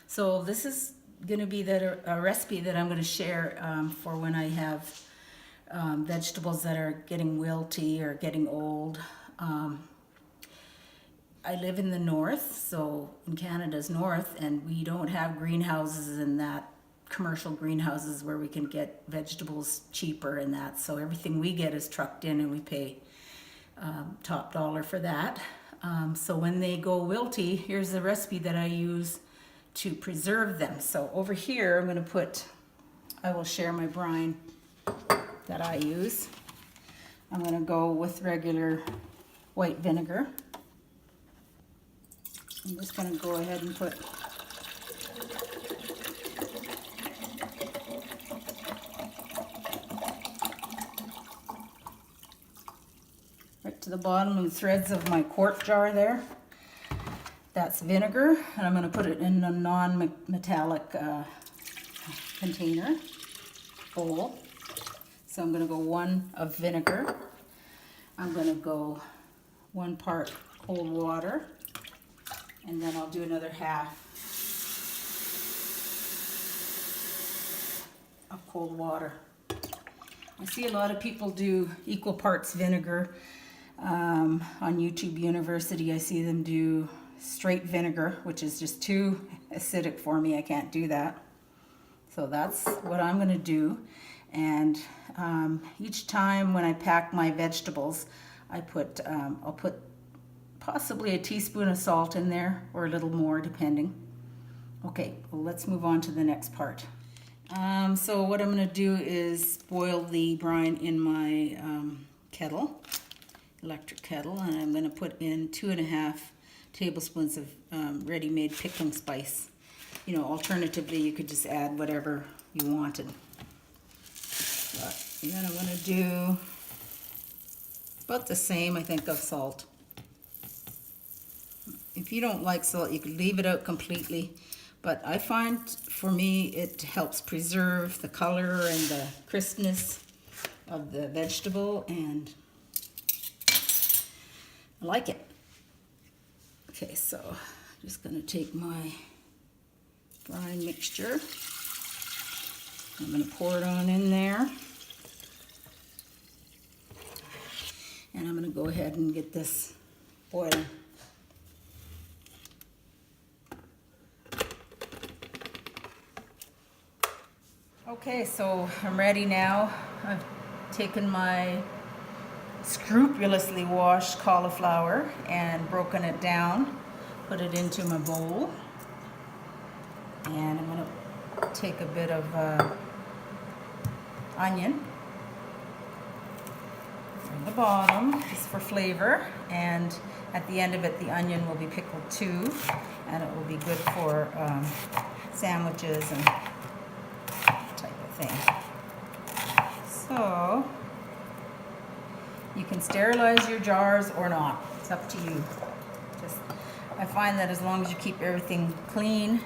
So this is going to be a recipe that I'm going to share for when I have vegetables that are getting wilty or getting old. I live in the north, so in Canada's north, and we don't have greenhouses and that commercial greenhouses where we can get vegetables cheaper and that. So everything we get is trucked in and we pay top dollar for that. So when they go wilty, here's the recipe that I use to preserve them. So over here, I'm going to I will share my brine that I use. I'm going to go with regular white vinegar. I'm just going to go ahead and put right to the bottom of the threads of my quart jar there. That's vinegar, and I'm going to put it in a non-metallic container bowl. So I'm going to go 1 of vinegar. I'm going to go 1 part cold water, and then I'll do another half of cold water. I see a lot of people do equal parts vinegar. On YouTube University, I see them do straight vinegar, which is just too acidic for me. I can't do that. So that's what I'm going to do. And each time when I pack my vegetables, I'll put possibly a teaspoon of salt in there, or a little more depending. Okay, well, let's move on to the next part. So what I'm going to do is boil the brine in my electric kettle, and I'm going to put in 2.5 tablespoons of ready-made pickling spice. You know, alternatively, you could just add whatever you wanted. But then I'm going to do about the same, I think, of salt. If you don't like salt, you could leave it out completely. But I find, for me, it helps preserve the color and the crispness of the vegetable, and I like it. Okay, so I'm just going to take my brine mixture. I'm going to pour it on in there. And I'm going to go ahead and get this boiling. Okay, so I'm ready now. I've taken my scrupulously washed cauliflower and broken it down, put it into my bowl. And I'm going to take a bit of onion from the bottom, just for flavor, and at the end of it the onion will be pickled too, and it will be good for sandwiches and type of thing. So you can sterilize your jars or not, it's up to you. I find that as long as you keep everything clean,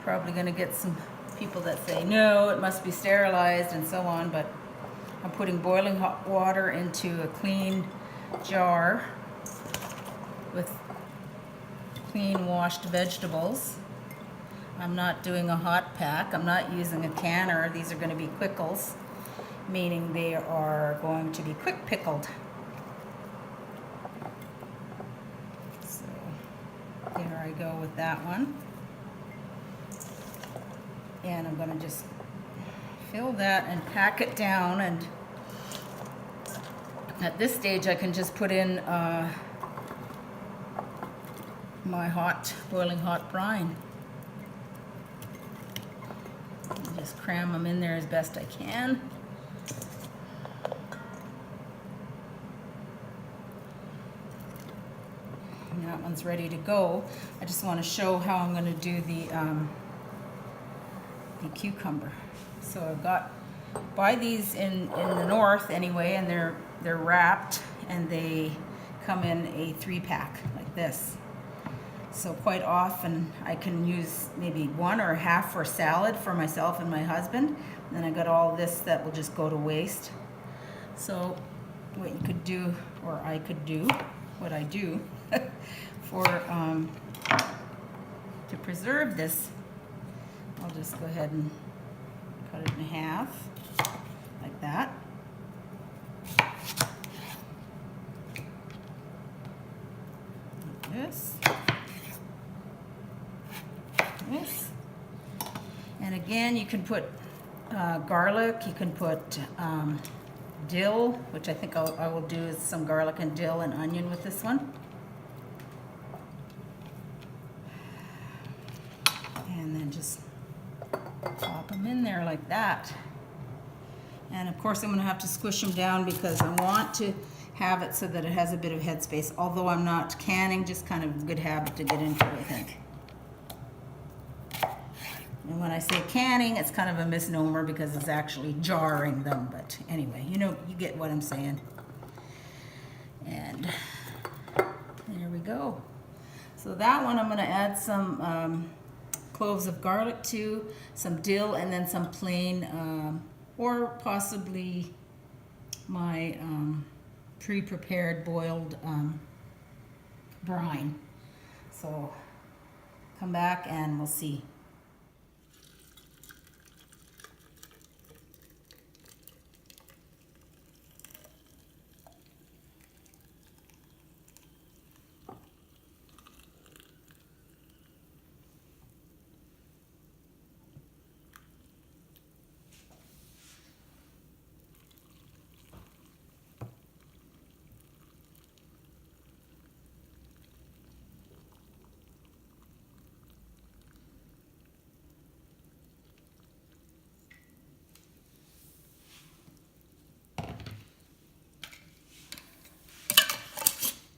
probably going to get some people that say no, it must be sterilized and so on, but I'm putting boiling hot water into a clean jar with clean washed vegetables. I'm not doing a hot pack. I'm not using a canner. These are going to be Quickles, meaning they are going to be quick pickled. So there I go with that one. And I'm going to just fill that and pack it down, and at this stage I can just put in my boiling hot brine. And just cram them in there as best I can. And that one's ready to go. I just want to show how I'm going to do the cucumber. So I've buy these in the north anyway, and they're wrapped, and they come in a 3-pack like this. So quite often I can use maybe 1 or half for salad for myself and my husband. And then I got all this that will just go to waste. So what you could do, or I could do, what I do for to preserve this, I'll just go ahead and cut it in half, like that. Like this. This. And again, you can put garlic, you can put dill, which I think I will do is some garlic and dill and onion with this one. And then just pop them in there like that. And of course I'm going to have to squish them down because I want to have it so that it has a bit of headspace, although I'm not canning, just kind of a good habit to get into, I think. And when I say canning, it's kind of a misnomer because it's actually jarring them. But anyway, you know, you get what I'm saying. And there we go. So that one I'm going to add some cloves of garlic to, some dill, and then some plain, or possibly my pre-prepared boiled brine. So come back and we'll see.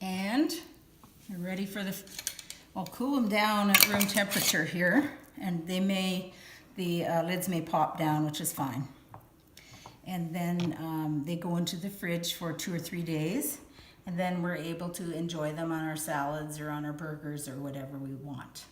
And you're ready for I'll cool them down at room temperature here, and the lids may pop down, which is fine. And then they go into the fridge for 2 or 3 days, and then we're able to enjoy them on our salads or on our burgers or whatever we want.